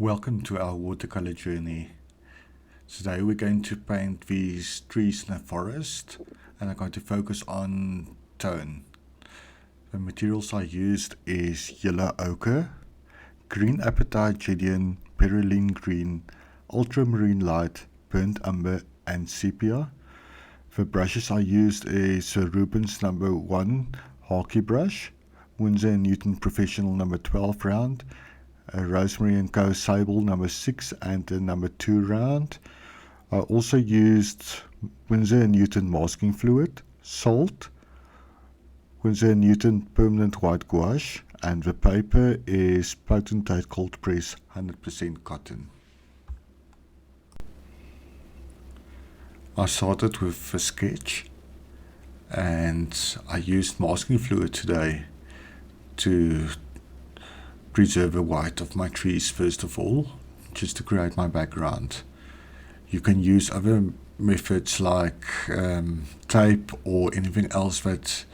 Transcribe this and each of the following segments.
Welcome to our watercolor journey. Today we're going to paint these trees in a forest and I'm going to focus on tone. The materials I used is yellow ochre, green apatite, Geniune, Perylene Green, Ultramarine Light, burnt umber and sepia. The brushes I used is a Rubens number 1 Hake brush, Winsor Newton Professional number 12 round, a Rosemary Co sable number 6 and a number 2 round. I also used Winsor Newton masking fluid, salt, Winsor Newton permanent white gouache, and the paper is Apatite cold press 100% cotton. I started with a sketch and I used masking fluid today to preserve the white of my trees first of all, just to create my background. You can use other methods like tape or anything else that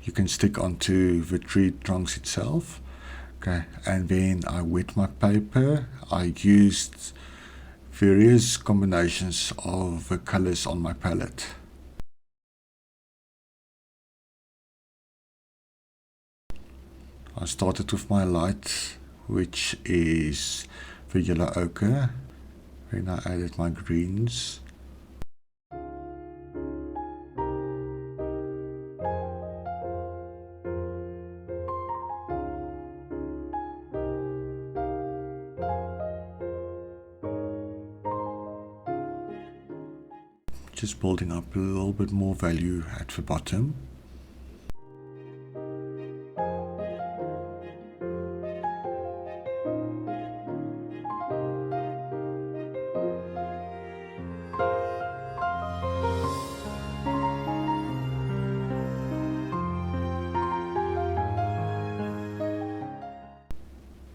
you can stick onto the tree trunks itself. Okay, and then I wet my paper. I used various combinations of the colors on my palette. I started with my light, which is the yellow ochre. Then I added my greens. Just building up a little bit more value at the bottom.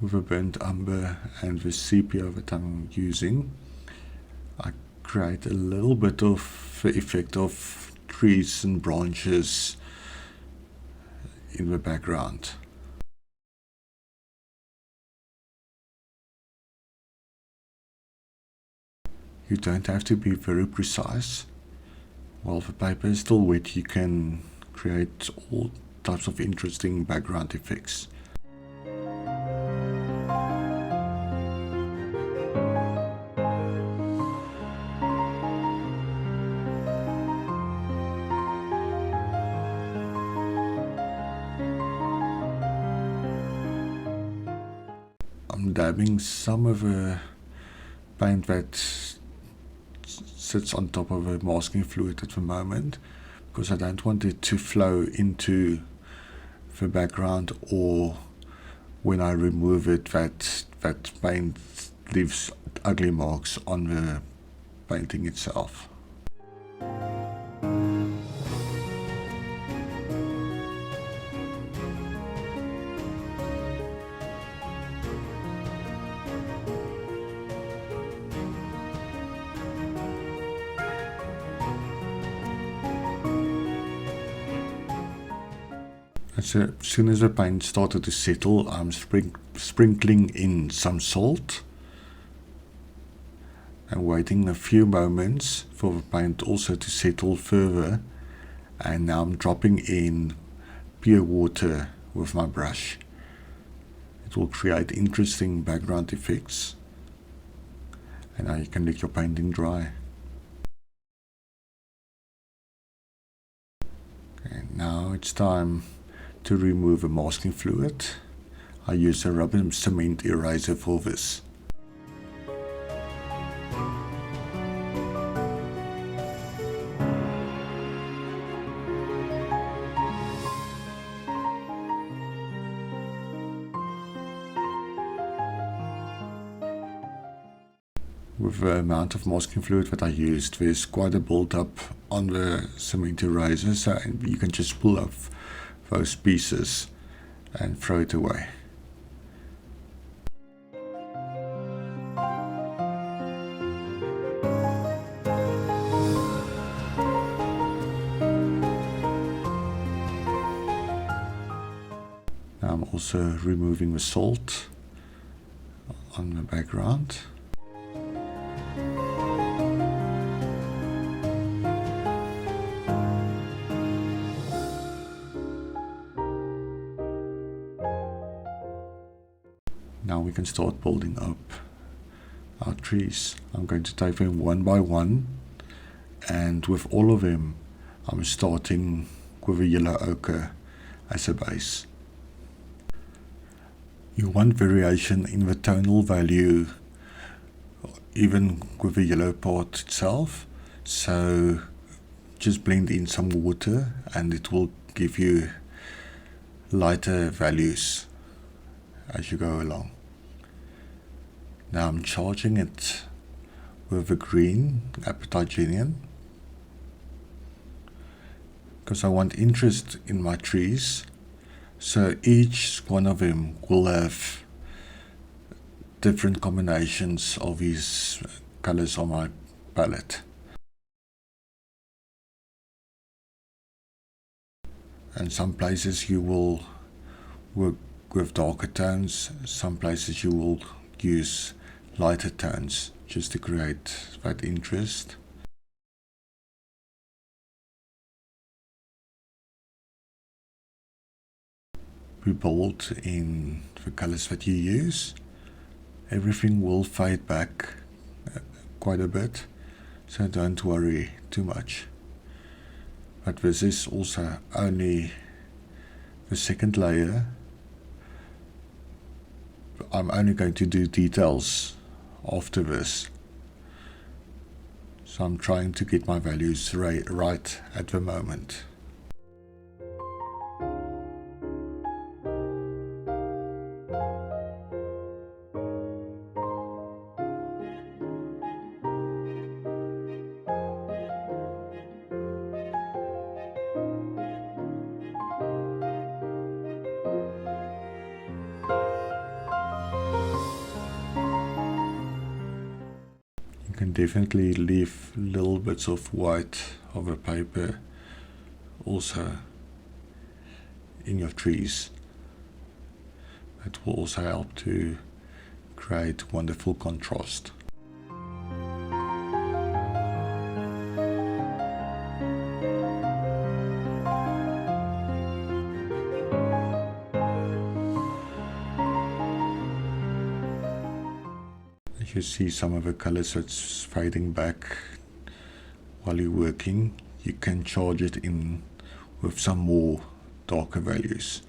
With the burnt umber and the sepia that I'm using, I create a little bit of the effect of trees and branches in the background. You don't have to be very precise. While the paper is still wet, you can create all types of interesting background effects. I'm dabbing some of the paint that sits on top of a masking fluid at the moment because I don't want it to flow into the background, or when I remove it that paint leaves ugly marks on the painting itself. As soon as the paint started to settle, I'm sprinkling in some salt and waiting a few moments for the paint also to settle further, and now I'm dropping in pure water with my brush. It will create interesting background effects, and now you can let your painting dry. And now it's time to remove a masking fluid. I use a rubber cement eraser for this. With the amount of masking fluid that I used, there's quite a build up on the cement eraser, so you can just pull up those pieces and throw it away. Now I'm also removing the salt on the background. Now we can start building up our trees. I'm going to take them one by one, and with all of them I'm starting with a yellow ochre as a base. You want variation in the tonal value even with the yellow part itself, so just blend in some water and it will give you lighter values as you go along. Now I'm charging it with a green Apatite Geniune because I want interest in my trees, so each one of them will have different combinations of these colors on my palette. And some places you will work with darker tones, some places you will use lighter tones just to create that interest. Be bold in the colors that you use. Everything will fade back quite a bit, so don't worry too much. But this is also only the second layer. I'm only going to do details after this, so I'm trying to get my values right at the moment. You can definitely leave little bits of white of a paper also in your trees. It will also help to create wonderful contrast. You see some of the colors that's fading back while you're working, you can charge it in with some more darker values.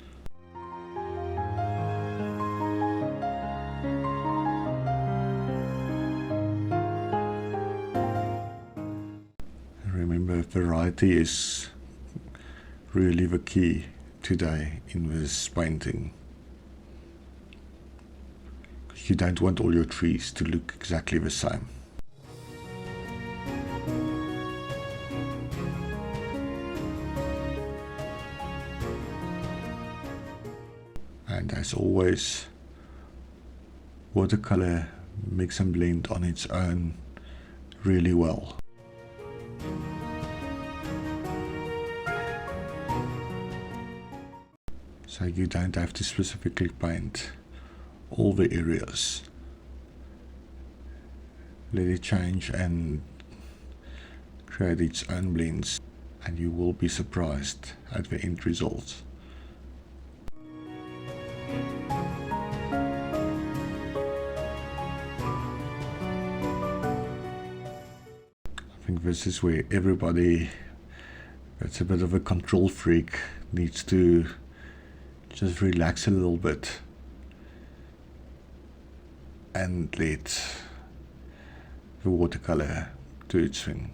Remember, variety is really the key today in this painting. You don't want all your trees to look exactly the same. And as always, watercolor mix and blend on its own really well. So you don't have to specifically paint all the areas. Let it change and create its own blends, and you will be surprised at the end result. I think this is where everybody that's a bit of a control freak needs to just relax a little bit and let the watercolor do its thing.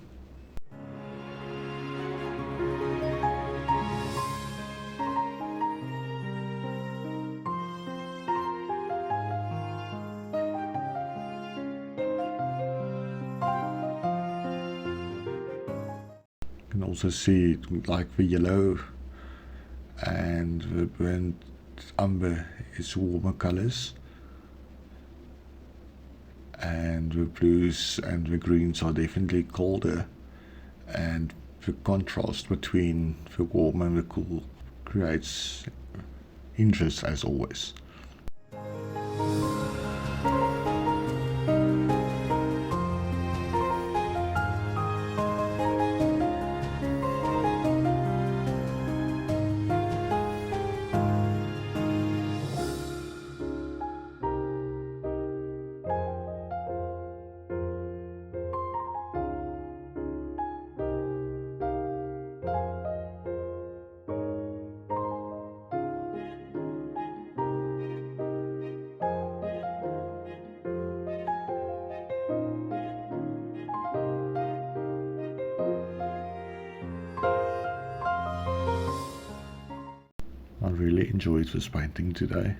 You can also see like the yellow and the burnt umber is warmer colors, and the blues and the greens are definitely colder, and the contrast between the warm and the cool creates interest as always. enjoyed this painting today.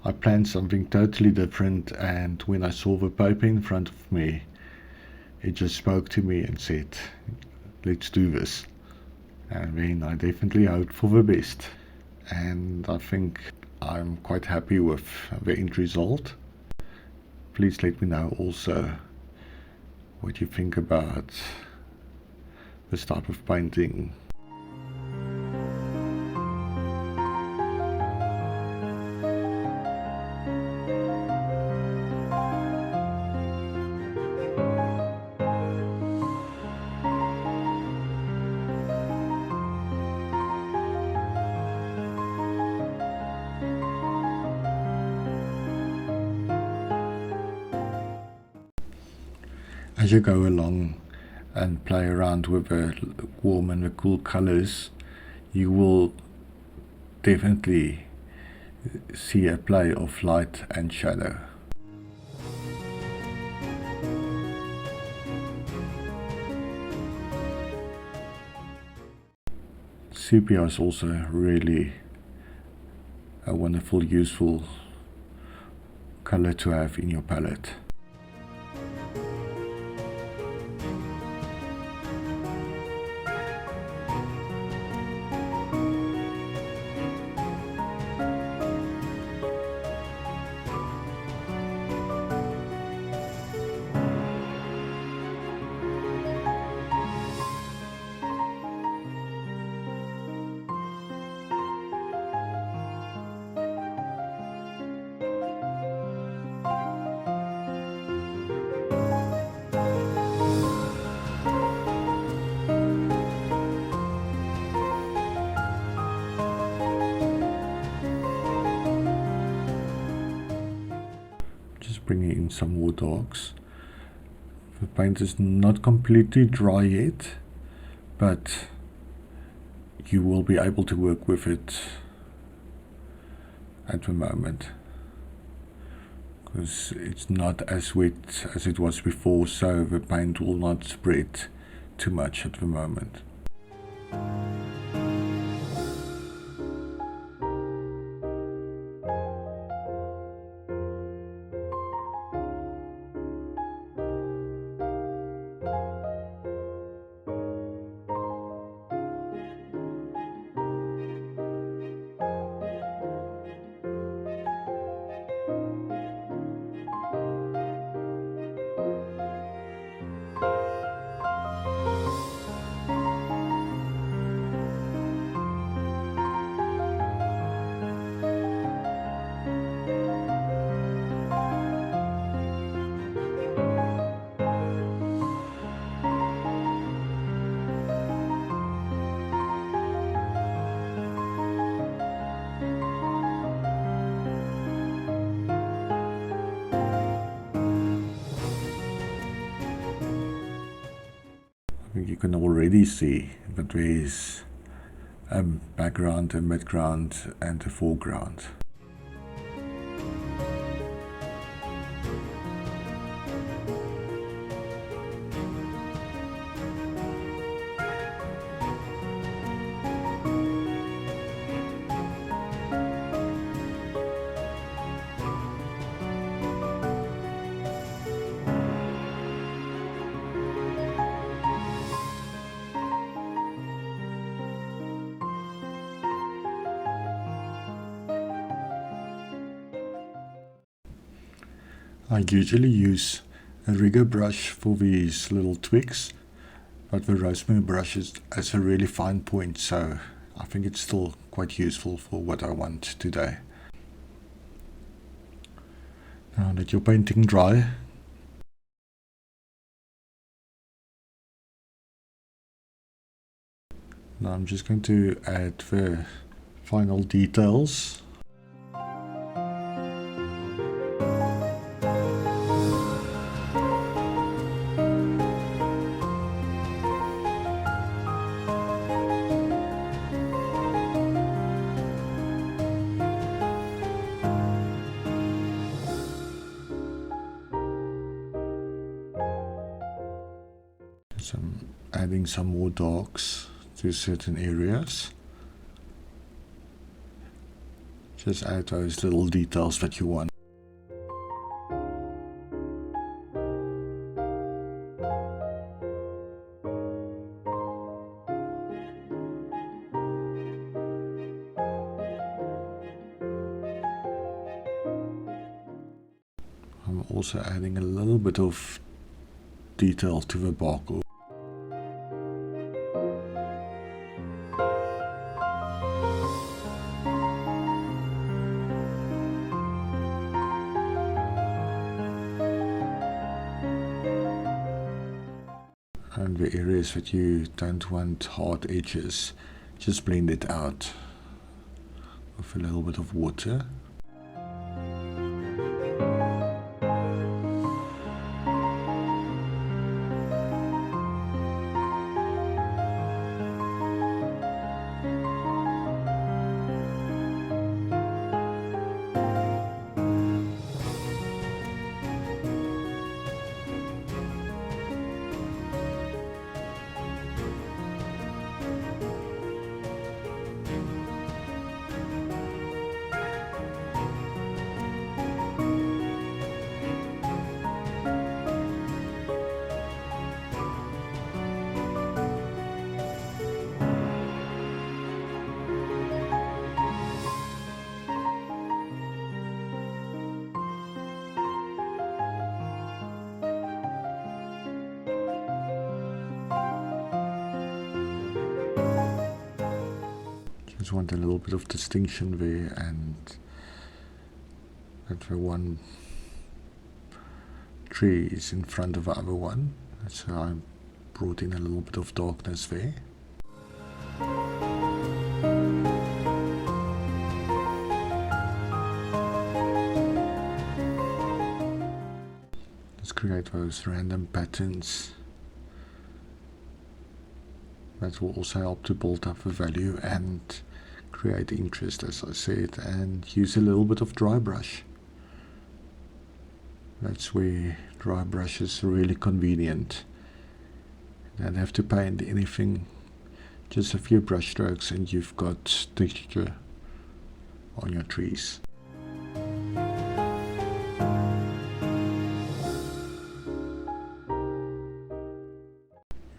I planned something totally different, and when I saw the paper in front of me, it just spoke to me and said, let's do this. And then I definitely hoped for the best. And I think I'm quite happy with the end result. Please let me know also what you think about this type of painting. As you go along and play around with the warm and the cool colors, you will definitely see a play of light and shadow. Sepia is also really a wonderful, useful color to have in your palette. Bringing in some more darks. The paint is not completely dry yet, but you will be able to work with it at the moment, because it's not as wet as it was before, so the paint will not spread too much at the moment. I think you can already see that there is a background, a midground and a foreground. I usually use a rigger brush for these little twigs, but the Rosemary brush has a really fine point, so I think it's still quite useful for what I want today. Now let your painting dry. Now I'm just going to add the final details. So I'm adding some more darks to certain areas. Just add those little details that you want. I'm also adding a little bit of detail to the bark. And the areas that you don't want hard edges, just blend it out with a little bit of water. Just want a little bit of distinction there, and that the one tree is in front of the other one, so I brought in a little bit of darkness there. Let's create those random patterns. That will also help to build up the value and create interest, as I said, and use a little bit of dry brush. That's where dry brush is really convenient. You don't have to paint anything, just a few brush strokes and you've got texture on your trees.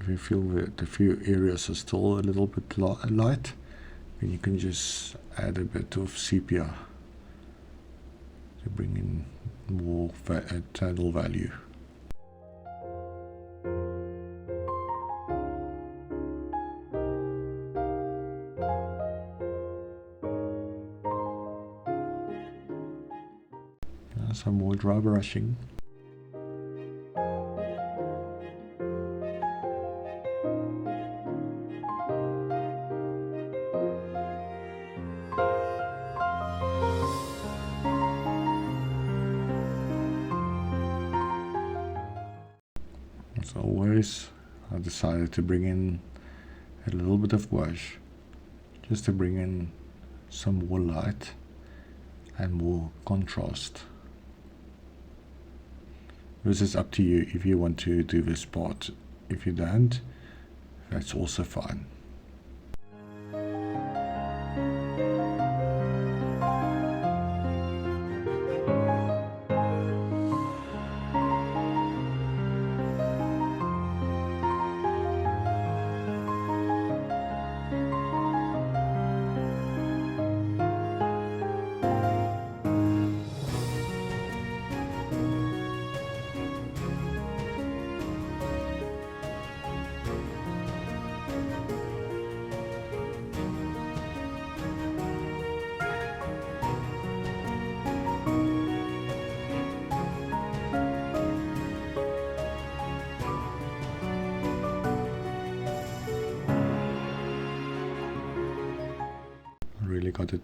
If you feel that the few areas are still a little bit light, then you can just add a bit of sepia to bring in more tonal value. Some more dry brushing. As always, I decided to bring in a little bit of gouache, just to bring in some more light and more contrast. This is up to you if you want to do this part. If you don't, that's also fine. Really got a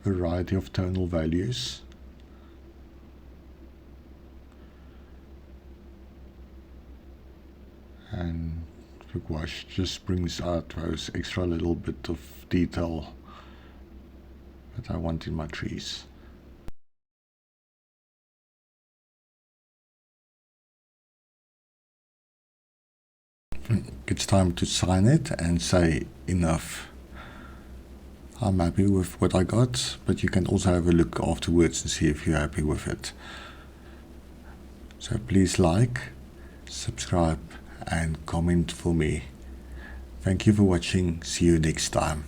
variety of tonal values. And the gouache just brings out those extra little bit of detail that I want in my trees. It's time to sign it and say enough. I'm happy with what I got, but you can also have a look afterwards and see if you're happy with it. So please like, subscribe and comment for me. Thank you for watching. See you next time.